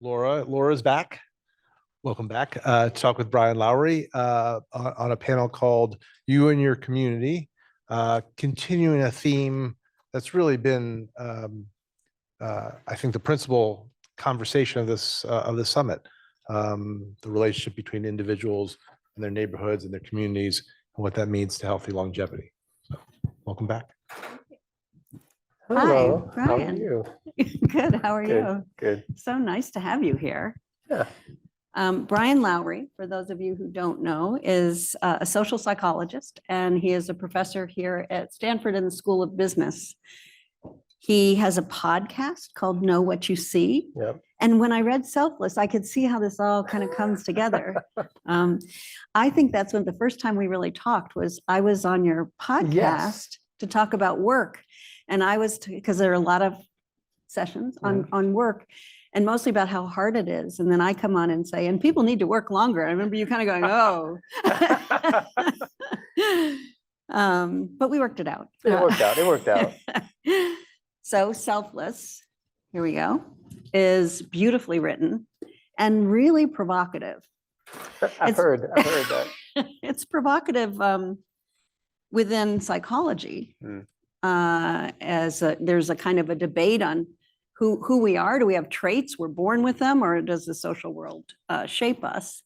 Laura's back. Welcome back to talk with Brian Lowery on a panel called You and Your Community, continuing a theme that's really been, I think, the principal conversation of this summit, the relationship between individuals and their neighborhoods and their communities and what that means to healthy longevity. So, welcome back. Hello. Hi, Brian. How are you? Good. How are you? Good. So nice to have you here. Yeah. Brian Lowery, for those of you who don't know, is a social psychologist, and he is a professor here at Stanford in the School of Business. He has a podcast called Know What You See. Yep. And when I read Selfless, I could see how this all kind of comes together. I think that's when the first time we really talked was I was on your podcast Yes. to talk about work. And I was, because there are a lot of sessions on work and mostly about how hard it is. And then I come on and say, and people need to work longer. I remember you kind of going, oh. But we worked it out. It worked out. So Selfless, here we go, is beautifully written and really provocative. I've heard that. It's provocative within psychology. There's a kind of a debate on who we are. Do we have traits, we're born with them, or does the social world shape us?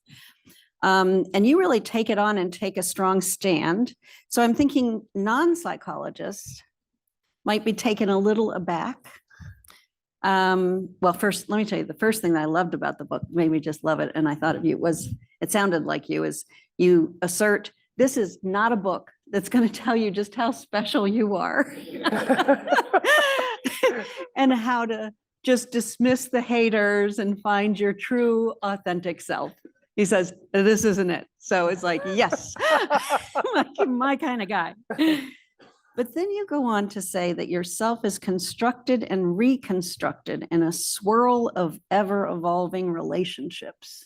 And you really take it on and take a strong stand. So I'm thinking non-psychologists might be taken a little aback. Well, first, let me tell you, the first thing that I loved about the book, made me just love it, and I thought of you, was it sounded like you, is you assert, this is not a book that's going to tell you just how special you are and how to just dismiss the haters and find your true, authentic self. He says, this isn't it. So it's like, yes, my kind of guy. But then you go on to say that yourself is constructed and reconstructed in a swirl of ever-evolving relationships.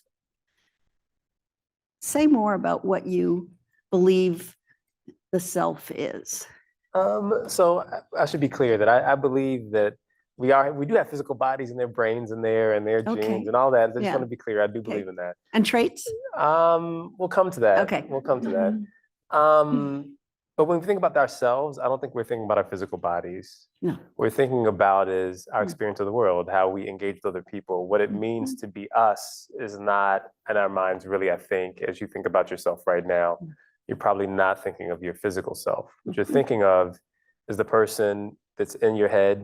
Say more about what you believe the self is. So I should be clear that I believe that we do have physical bodies and their brains in there and their genes and all that. I just want to be clear. I do believe in that. And traits? We'll come to that. Okay. We'll come to that. But when we think about ourselves, I don't think we're thinking about our physical bodies. No. What we're thinking about is our experience of the world, how we engage with other people. What it means to be us is not in our minds, really, I think, as you think about yourself right now. You're probably not thinking of your physical self. What you're thinking of is the person that's in your head,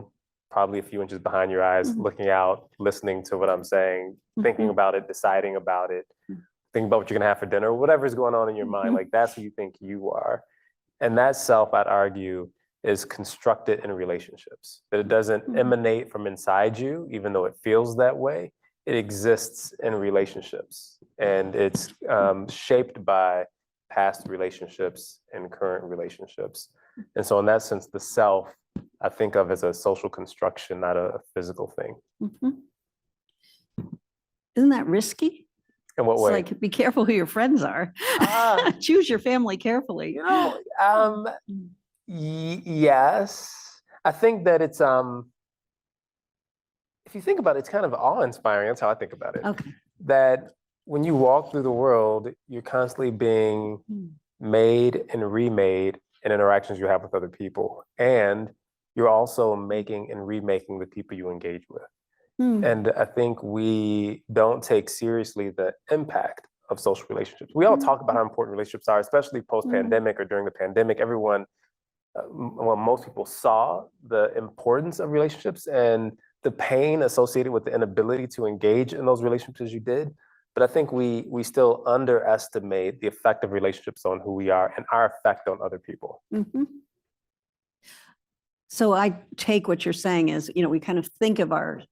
probably a few inches behind your eyes, looking out, listening to what I'm saying, thinking about it, deciding about it, thinking about what you're gonna have for dinner, whatever's going on in your mind, like that's who you think you are. And that self, I'd argue, is constructed in relationships, that it doesn't emanate from inside you, even though it feels that way. It exists in relationships, and it's shaped by past relationships and current relationships. And so in that sense, the self, I think of as a social construction, not a physical thing. Isn't that risky? In what way? It's like, be careful who your friends are. Choose your family carefully. You know, yes. I think that it's, if you think about it, it's kind of awe-inspiring. That's how I think about it. Okay. That when you walk through the world, you're constantly being made and remade in interactions you have with other people. And you're also making and remaking the people you engage with. And I think we don't take seriously the impact of social relationships. We all talk about how important relationships are, especially post-pandemic or during the pandemic. Everyone, well, most people saw the importance of relationships and the pain associated with the inability to engage in those relationships as you did. But I think we still underestimate the effect of relationships on who we are and our effect on other people. So I take what you're saying is, you know, we kind of think of our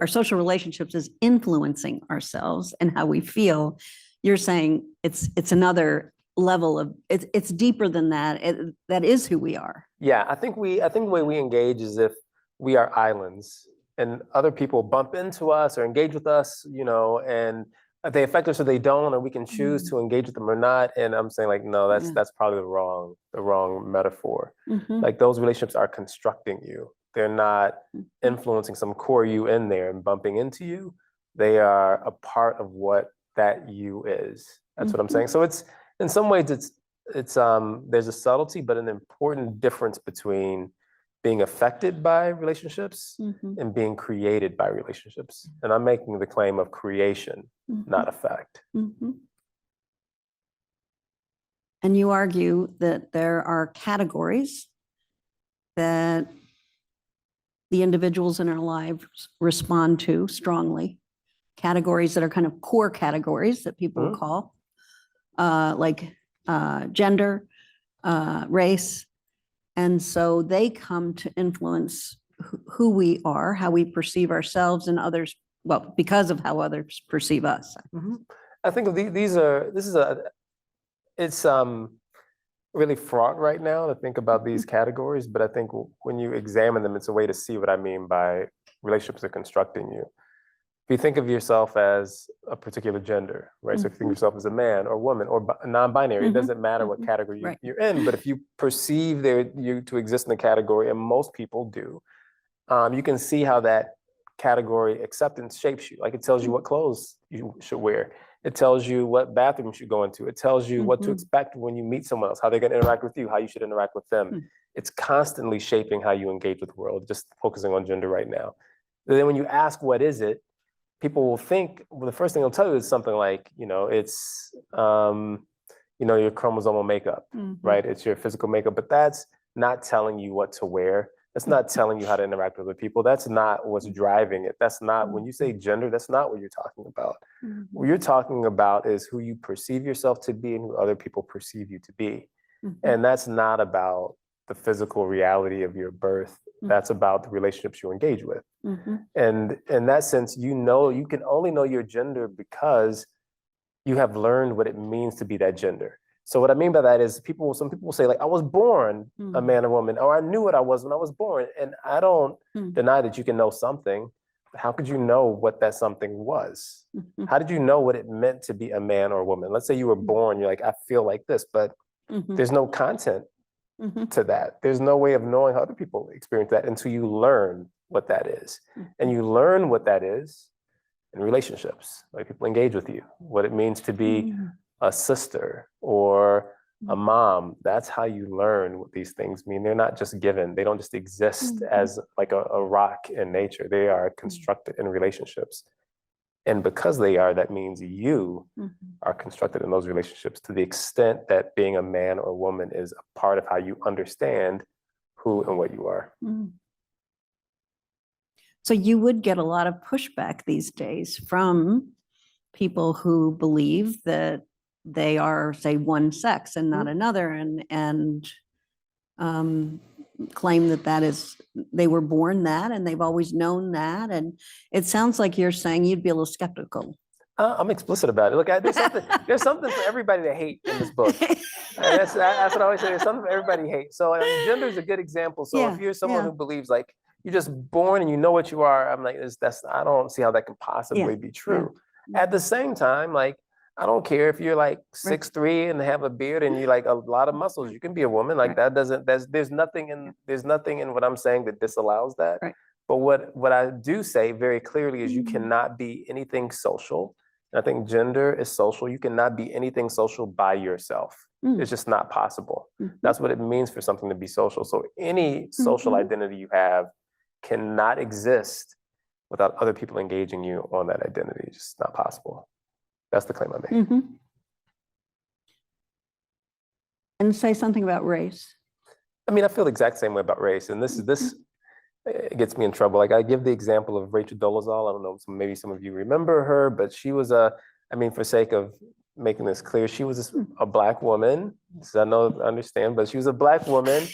social relationships as influencing ourselves and how we feel. You're saying it's another level of, it's deeper than that. That is who we are. Yeah, I think the way we engage is if we are islands and other people bump into us or engage with us, you know, and they affect us or they don't, or we can choose to engage with them or not. And I'm saying, like, no, that's probably the wrong metaphor. Like, those relationships are constructing you. They're not influencing some core you in there and bumping into you. They are a part of what that you is. That's what I'm saying. So it's, in some ways, it's there's a subtlety, but an important difference between being affected by relationships and being created by relationships. And I'm making the claim of creation, not effect. And you argue that there are categories that the individuals in our lives respond to strongly, categories that are kind of core categories that people call, like gender, race. And so they come to influence who we are, how we perceive ourselves and others, well, because of how others perceive us. I think it's really fraught right now to think about these categories, but I think when you examine them, it's a way to see what I mean by relationships are constructing you. If you think of yourself as a particular gender, right? So if you think of yourself as a man or woman or non-binary, it doesn't matter what category you're in, but if you perceive you to exist in a category, and most people do, you can see how that category acceptance shapes you. Like it tells you what clothes you should wear. It tells you what bathroom you should go into. It tells you what to expect when you meet someone else, how they're going to interact with you, how you should interact with them. It's constantly shaping how you engage with the world, just focusing on gender right now. And then when you ask, what is it? People will think, well, the first thing they'll tell you is something like, it's, your chromosomal makeup, right? It's your physical makeup, but that's not telling you what to wear. That's not telling you how to interact with other people. That's not what's driving it. That's not, when you say gender, that's not what you're talking about. What you're talking about is who you perceive yourself to be and who other people perceive you to be. And that's not about the physical reality of your birth. That's about the relationships you engage with. And in that sense, you can only know your gender because you have learned what it means to be that gender. So what I mean by that is some people will say, like, I was born a man or woman, or I knew what I was when I was born. And I don't deny that you can know something. But how could you know what that something was? How did you know what it meant to be a man or a woman? Let's say you were born, you're like, I feel like this, but there's no content to that. There's no way of knowing how other people experience that until you learn what that is. And you learn what that is in relationships, like people engage with you, what it means to be a sister or a mom. That's how you learn what these things mean. They're not just given. They don't just exist as like a rock in nature. They are constructed in relationships. And because they are, that means you are constructed in those relationships to the extent that being a man or woman is a part of how you understand who and what you are. So you would get a lot of pushback these days from people who believe that they are, say, one sex and not another, and claim that is, they were born that and they've always known that. And it sounds like you're saying you'd be a little skeptical. I'm explicit about it. Look, there's something for everybody to hate in this book. That's what I always say. There's something for everybody to hate. So gender is a good example. So if you're someone who believes like you're just born and you know what you are, I'm like, I don't see how that can possibly be true. At the same time, like, I don't care if you're like 6'3" and have a beard and you like a lot of muscles. You can be a woman. Like that doesn't. There's nothing in what I'm saying that disallows that. But what I do say very clearly is you cannot be anything social. And I think gender is social. You cannot be anything social by yourself. It's just not possible. That's what it means for something to be social. So any social identity you have cannot exist without other people engaging you on that identity. It's just not possible. That's the claim I make. And say something about race. I mean, I feel the exact same way about race. And this gets me in trouble. Like I give the example of Rachel Dolezal. I don't know, maybe some of you remember her, but she was for sake of making this clear, she was a Black woman. So I understand, but she was a Black woman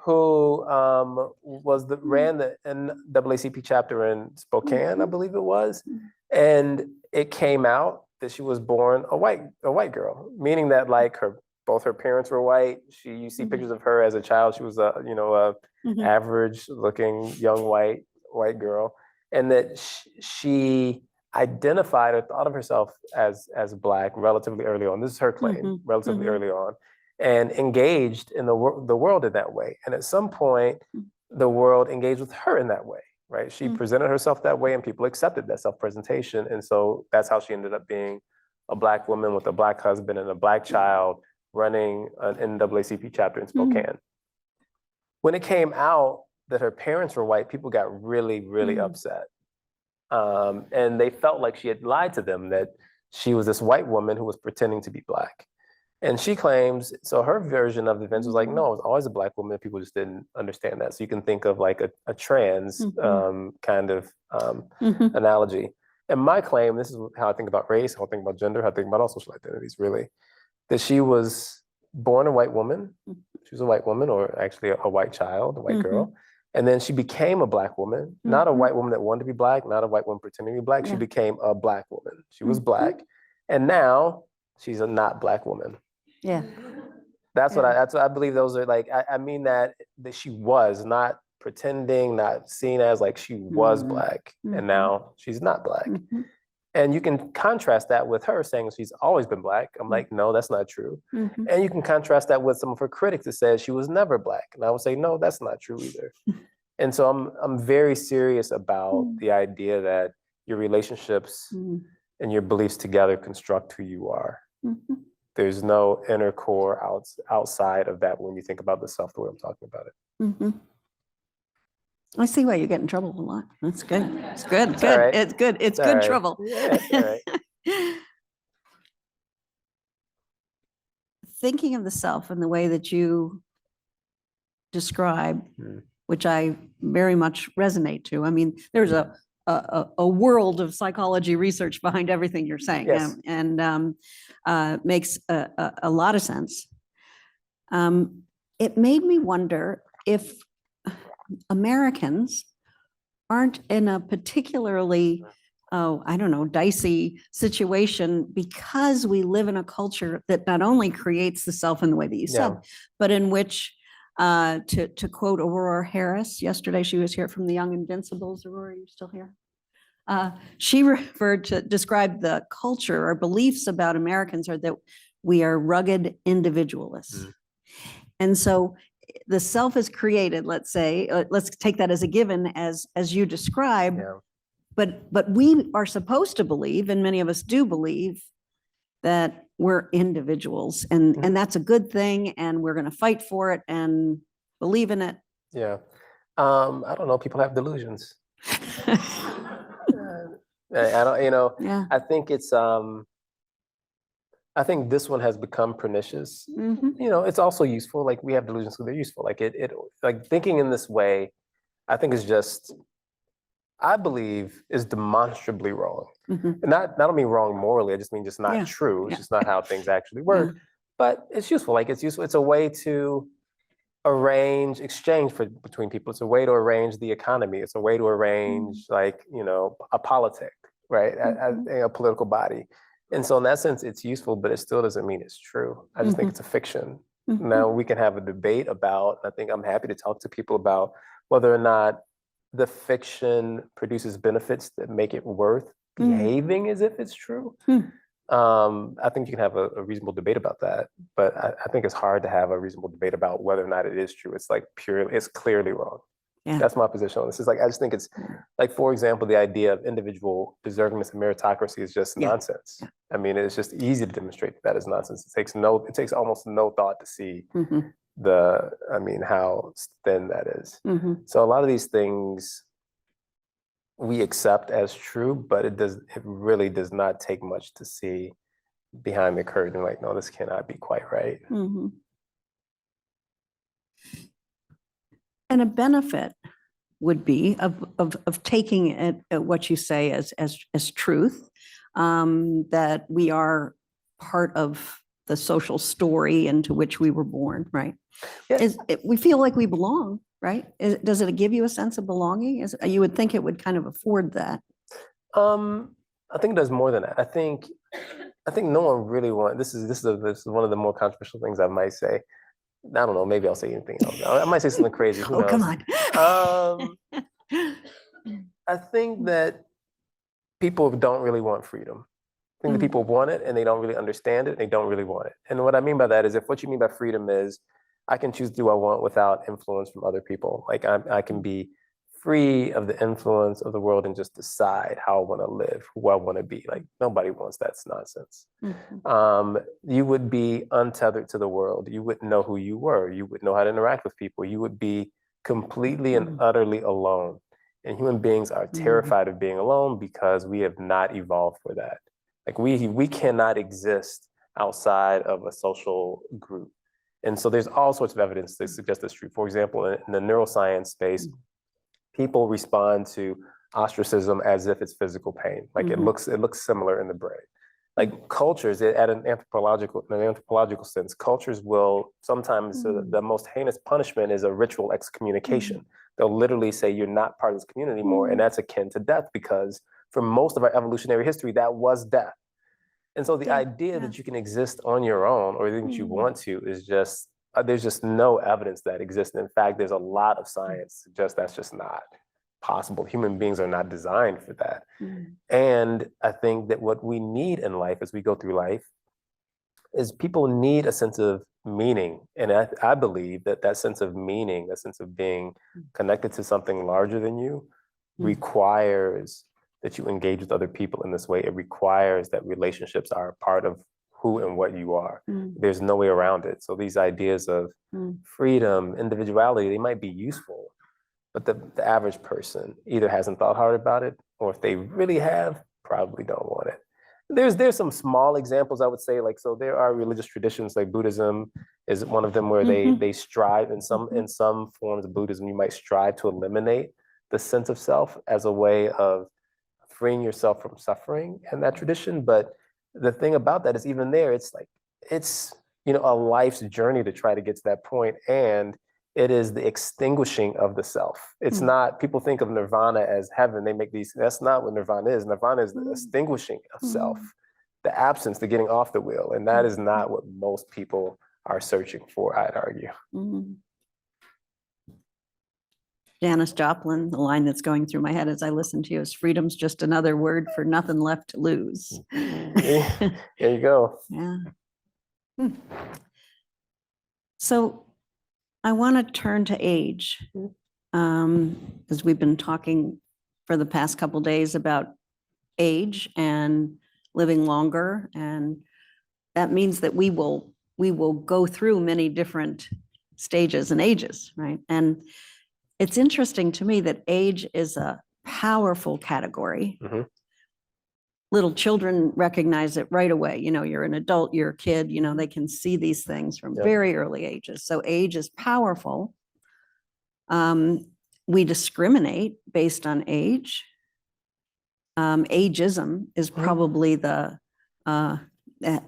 who ran the NAACP chapter in Spokane, I believe it was. And it came out that she was born a white girl, meaning that like both her parents were white. You see pictures of her as a child. She was a average looking young white girl, and that she identified or thought of herself as Black relatively early on. This is her claim, relatively early on, and engaged in the world in that way. And at some point, the world engaged with her in that way. right? She presented herself that way and people accepted that self-presentation. And so that's how she ended up being a Black woman with a Black husband and a Black child running an NAACP chapter in Spokane. When it came out that her parents were white, people got really, really upset. And they felt like she had lied to them, that she was this white woman who was pretending to be Black. And she claims, so her version of the events was like, no, I was always a Black woman. People just didn't understand that. So you can think of like a trans kind of analogy. And my claim, this is how I think about race, how I think about gender, how I think about all social identities, really, that she was born a white woman. She was a white woman, or actually a white child, a white girl. And then she became a Black woman, not a white woman that wanted to be Black, not a white woman pretending to be Black. She became a Black woman. She was Black. And now she's a not Black woman. Yeah. That's what I believe. Those are like, I mean that she was not pretending, not seen as, like, she was Black, and now she's not Black. And you can contrast that with her saying she's always been Black. I'm like, no, that's not true. And you can contrast that with some of her critics that said she was never Black. And I would say, no, that's not true either. And so I'm very serious about the idea that your relationships and your beliefs together construct who you are. There's no inner core outside of that when you think about the self the way I'm talking about it. I see why you get in trouble a lot. That's good. It's good. It's all right. It's good. It's all good right. trouble. Yeah, it's all right. Thinking of the self in the way that you describe, which I very much resonate to. I mean, there's a world of psychology research behind everything you're saying, Yes. and makes a lot of sense. It made me wonder if Americans aren't in a particularly, I don't know, dicey situation because we live in a culture that not only creates the self in the way that you said, but in which, to quote Aurora Harris, yesterday she was here from the Young Invincibles. Aurora, are you still here? She described the culture or beliefs about Americans are that we are rugged individualists. And so the self is created, let's say, let's take that as a given as you describe, but we are supposed to believe, and many of us do believe, that we're individuals, and that's a good thing, and we're going to fight for it and believe in it. Yeah. I don't know. People have delusions. I don't, I think it's, I think this one has become pernicious. It's also useful. Like, we have delusions, so they're useful. Like like thinking in this way, I think is just, I believe, is demonstrably wrong. And not only wrong morally, I just mean just not true. It's just not how things actually work. But it's useful. Like, it's useful. It's a way to arrange exchange between people. It's a way to arrange the economy. It's a way to arrange, like, a politic, right? A political body. And so in that sense, it's useful, but it still doesn't mean it's true. I just think it's a fiction. Now, we can have a debate about, I think I'm happy to talk to people about whether or not the fiction produces benefits that make it worth behaving as if it's true. I think you can have a reasonable debate about that, but I think it's hard to have a reasonable debate about whether or not it is true. It's like it's clearly wrong. That's my position on this. It's like, I just think it's like, for example, the idea of individual deservingness and meritocracy is just nonsense. I mean, it's just easy to demonstrate that is nonsense. It takes almost no thought to see how thin that is. So a lot of these things we accept as true, but it really does not take much to see behind the curtain. Like, no, this cannot be quite right. And a benefit would be of taking it what you say as truth, that we are part of the social story into which we were born, right? Yes. We feel like we belong, right? Does it give you a sense of belonging? You would think it would kind of afford that. I think it does more than that. I think no one really wants. This is one of the more controversial things I might say. I don't know. Maybe I'll say anything else. I might say something crazy. Who knows? Come on. I think that people don't really want freedom. I think that people want it and they don't really understand it. And they don't really want it. And what I mean by that is, if what you mean by freedom is I can choose to do what I want without influence from other people. Like, I can be free of the influence of the world and just decide how I want to live, who I want to be. Like nobody wants that nonsense. You would be untethered to the world. You wouldn't know who you were. You wouldn't know how to interact with people. You would be completely and utterly alone. And human beings are terrified of being alone because we have not evolved for that. Like we cannot exist outside of a social group. And so there's all sorts of evidence that suggests that's true. For example, in the neuroscience space, people respond to ostracism as if it's physical pain. Like it looks similar in the brain. Like cultures, at an anthropological sense, cultures will sometimes, the most heinous punishment is a ritual excommunication. They'll literally say you're not part of this community anymore, and that's akin to death because for most of our evolutionary history, that was death. And so the idea that you can exist on your own or that you want to is just, there's just no evidence that exists. In fact, there's a lot of science that suggests that's just not possible. Human beings are not designed for that. And I think that what we need in life as we go through life is people need a sense of meaning. And I believe that that sense of meaning, that sense of being connected to something larger than you requires that you engage with other people in this way. It requires that relationships are a part of who and what you are. There's no way around it. So these ideas of freedom, individuality, they might be useful, but the average person either hasn't thought hard about it, or if they really have, probably don't want it. There's some small examples, I would say, like, so there are religious traditions, like Buddhism is one of them, where they strive in some forms of Buddhism, you might strive to eliminate the sense of self as a way of freeing yourself from suffering in that tradition. But the thing about that is even there, it's a life's journey to try to get to that point. And it is the extinguishing of the self. It's not, people think of nirvana as heaven. They make these, that's not what nirvana is. Nirvana is the extinguishing of self, the absence, the getting off the wheel. And that is not what most people are searching for, I'd argue. Janis Joplin, the line that's going through my head as I listen to you is freedom's just another word for nothing left to lose. There you go. Yeah. So I want to turn to age, as we've been talking for the past couple days about age and living longer. And that means that we will go through many different stages and ages, right? And it's interesting to me that age is a powerful category. Little children recognize it right away. You know, you're an adult, you're a kid, you know, they can see these things from very early ages. So age is powerful. We discriminate based on age. Ageism is probably the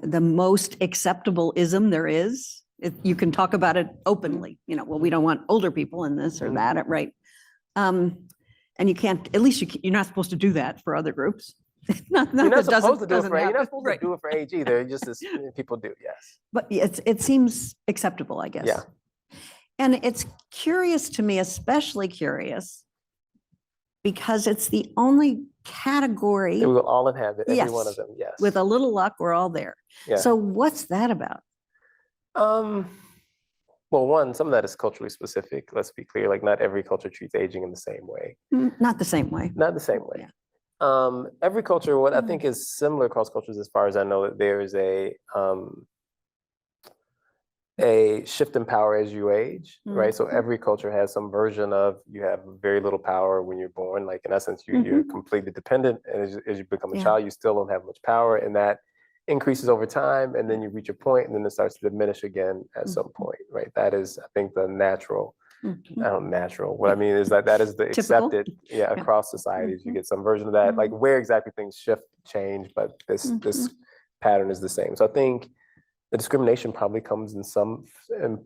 most acceptable ism there is. You can talk about it openly, you know, well, we don't want older people in this or that, right? And you can't, at least you're not supposed to do that for other groups. You're not supposed to do it for age either, just as people do, yes. But it seems acceptable, I guess. Yeah. And it's curious to me, especially curious, because it's the only category. We will all inhabit every one of them, yes. With a little luck, we're all there. Yeah. So what's that about? Well, one, some of that is culturally specific. Let's be clear, like not every culture treats aging in the same way. Not the same way. Not the same way. Yeah. Every culture, what I think is similar across cultures, as far as I know, that there is a shift in power as you age, right? So every culture has some version of, you have very little power when you're born. Like in essence, you're completely dependent, and as you become a child, you still don't have much power, and that increases over time, and then you reach a point, and then it starts to diminish again at some point, right? That is, I think, the natural. What I mean is that is the accepted, across societies. You get some version of that, like where exactly things shift, change, but this pattern is the same. So I think the discrimination probably comes in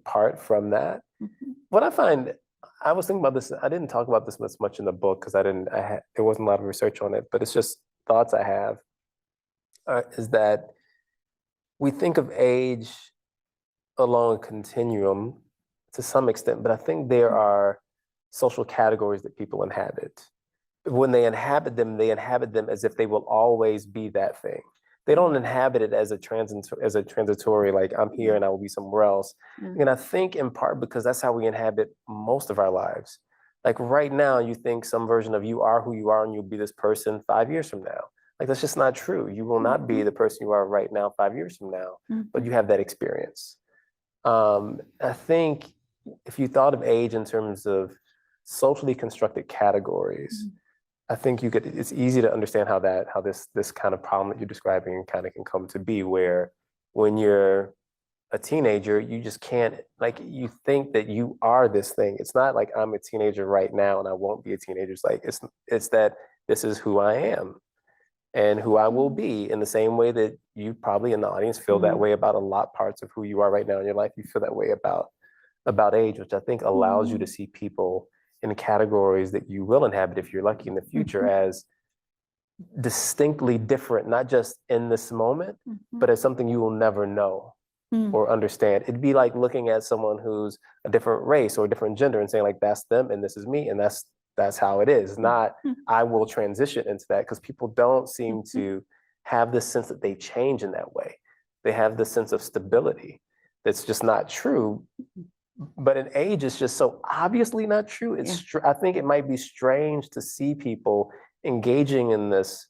part from that. What I find, I was thinking about this, I didn't talk about this much in the book because there wasn't a lot of research on it, but it's just thoughts I have, is that we think of age along a continuum to some extent, but I think there are social categories that people inhabit. When they inhabit them as if they will always be that thing. They don't inhabit it as a transitory, like I'm here and I will be somewhere else. And I think in part because that's how we inhabit most of our lives. Like right now, you think some version of you are who you are and you'll be this person 5 years from now. Like that's just not true. You will not be the person you are right now 5 years from now, but you have that experience. I think if you thought of age in terms of socially constructed categories, I think it's easy to understand how this kind of problem that you're describing kind of can come to be, where when you're a teenager, you just can't, like, you think that you are this thing. It's not like I'm a teenager right now and I won't be a teenager. It's like, it's that this is who I am and who I will be, in the same way that you probably in the audience feel that way about a lot parts of who you are right now in your life. You feel that way about age, which I think allows you to see people in categories that you will inhabit, if you're lucky in the future, as distinctly different, not just in this moment, but as something you will never know or understand. It'd be like looking at someone who's a different race or a different gender and saying like, that's them and this is me, and that's how it is. Not I will transition into that, because people don't seem to have this sense that they change in that way. They have this sense of stability that's just not true. But in age, it's just so obviously not true. I think it might be strange to see people engaging in this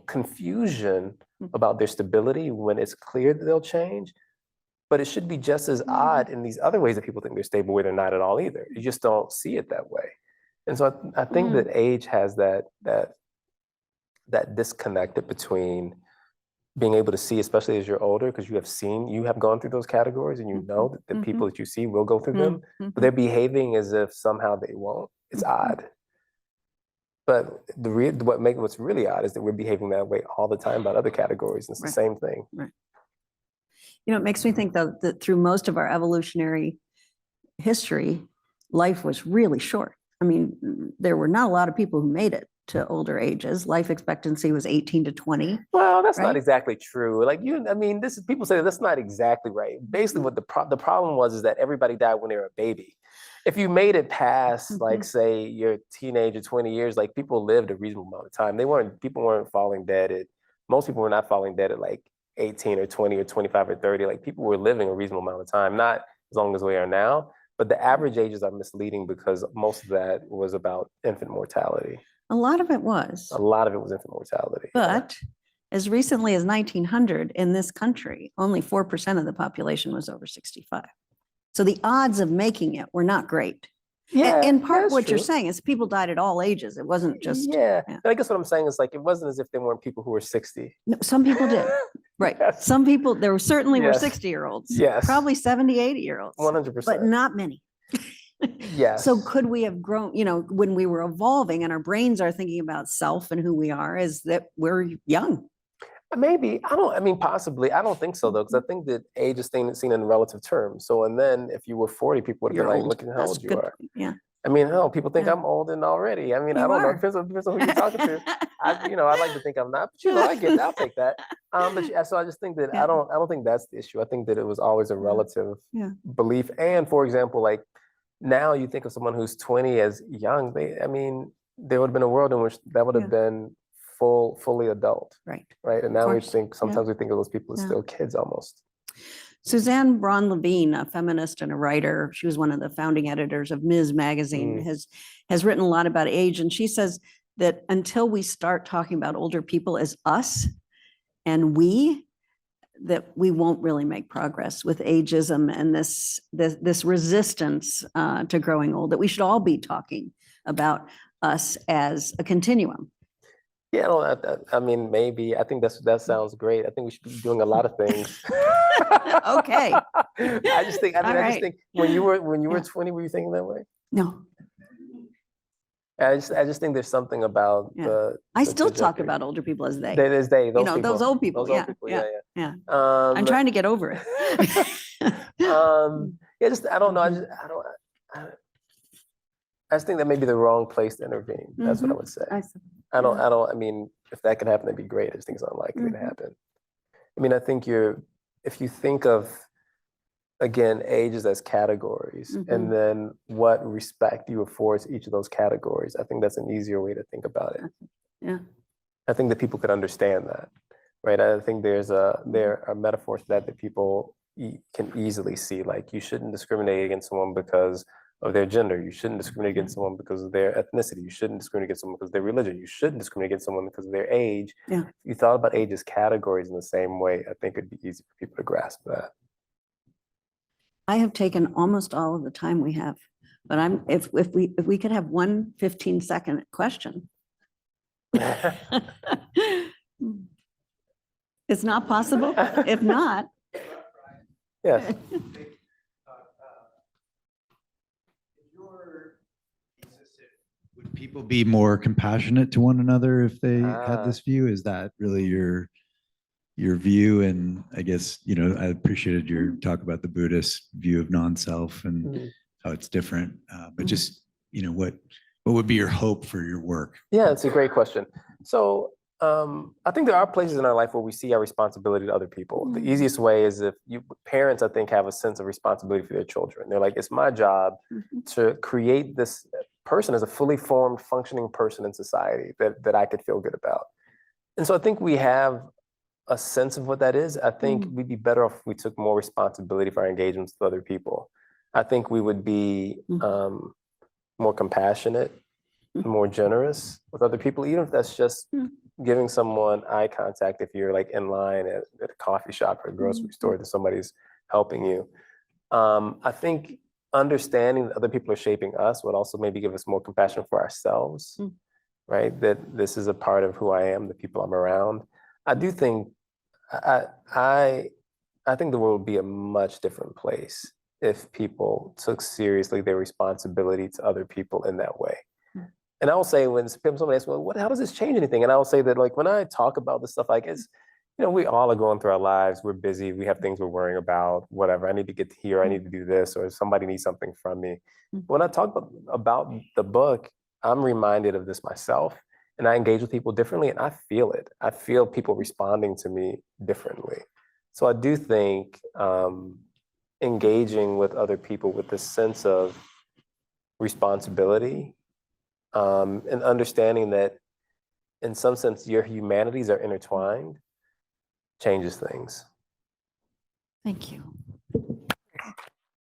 confusion about their stability when it's clear that they'll change. But it should be just as odd in these other ways that people think they're stable, where they're not at all either. You just don't see it that way. And so I think that age has that disconnect between being able to see, especially as you're older, because you have gone through those categories, and you know that the people that you see will go through them, but they're behaving as if somehow they won't. It's odd. But what's really odd is that we're behaving that way all the time about other categories, and it's the same thing. Right. It makes me think, though, that through most of our evolutionary history, life was really short. I mean, there were not a lot of people who made it to older ages. Life expectancy was 18 to 20. Well, that's not exactly true. Like people say that's not exactly right. Basically, what the problem was is that everybody died when they were a baby. If you made it past, like, say, your teenage or 20 years, like, people lived a reasonable amount of time. People weren't falling dead most people were not falling dead at like 18 or 20 or 25 or 30. Like, people were living a reasonable amount of time, not as long as we are now, but the average ages are misleading, because most of that was about infant mortality. A lot of it was. A lot of it was infant mortality. But as recently as 1900 in this country, only 4% of the population was over 65. So the odds of making it were not great. Yeah, in part, what you're true. saying is people died at all ages. It wasn't just. Yeah. And I guess what I'm saying is, like, it wasn't as if there weren't people who were 60. No, some people did. Right. Yes. Some people, there were certainly were Yes. 60-year-olds. Yes. Probably 70, 80-year-olds. 100%. But not many. Yes. So could we have grown, when we were evolving and our brains are thinking about self and who we are, is that we're young. Maybe. Possibly. I don't think so, though, because I think that age is seen in relative terms. So, and then if you were 40, people would have been like, look at how old you are. Yeah. People think I'm old and already. I don't know. It depends on who you're talking to. I like to think I'm not, but I get it. I'll take that. So I just think that I don't think that's the issue. I think that it was always a relative belief. And for example, like, now you think of someone who's 20 as young, there would have been a world in which that would have been fully adult. Right. And now we think of those people as still kids almost. Suzanne Braun Levine, a feminist and a writer, she was one of the founding editors of Ms. Magazine, has written a lot about age. And she says that until we start talking about older people as us and that we won't really make progress with ageism and this resistance to growing old, that we should all be talking about us as a continuum. Yeah, maybe. I think that sounds great. I think we should be doing a lot of things. Okay. I just think when you were 20, were you thinking that way? No. I just think there's something about I still talk about older people as they. Those people. Those old people. Those old people. Yeah. I'm trying to get over it. I don't know. I just think that may be the wrong place to intervene. That's what I would say. If that can happen, that'd be great. I just think it's unlikely to happen. I think if you think of, again, ages as categories, and then what respect you afford to each of those categories, I think that's an easier way to think about it. Yeah. I think that people could understand that, right? I think there are metaphors for that people can easily see. Like, you shouldn't discriminate against someone because of their gender. You shouldn't discriminate against someone because of their ethnicity. You shouldn't discriminate against someone because of their religion. You shouldn't discriminate against someone because of their age. Yeah. If you thought about age as categories in the same way, I think it'd be easy for people to grasp that. I have taken almost all of the time we have, but if we could have one 15-second question. It's not possible? If not, Yes. Would people be more compassionate to one another if they Ah. had this view? Is that really your view? And I guess, I appreciated your talk about the Buddhist view of non-self and how it's different. But just, what would be your hope for your work? Yeah, it's a great question. So I think there are places in our life where we see our responsibility to other people. The easiest way is if parents, I think, have a sense of responsibility for their children. They're like, it's my job to create this person as a fully formed, functioning person in society that I could feel good about. And so I think we have a sense of what that is. I think we'd be better off if we took more responsibility for our engagements with other people. I think we would be more compassionate, more generous with other people, even if that's just giving someone eye contact if you're like in line at a coffee shop or a grocery store that somebody's helping you. I think understanding that other people are shaping us would also maybe give us more compassion for ourselves, right? That this is a part of who I am, the people I'm around. I do think, I think the world would be a much different place if people took seriously their responsibility to other people in that way. And I will say, when somebody asks, well, how does this change anything? And I will say that, like, when I talk about this stuff, like, it's, we all are going through our lives. We're busy. We have things we're worrying about, whatever. I need to get here. I need to do this, or somebody needs something from me. When I talk about the book, I'm reminded of this myself, and I engage with people differently, and I feel it. I feel people responding to me differently. So I do think engaging with other people with this sense of responsibility and understanding that in some sense your humanities are intertwined changes things. thank you.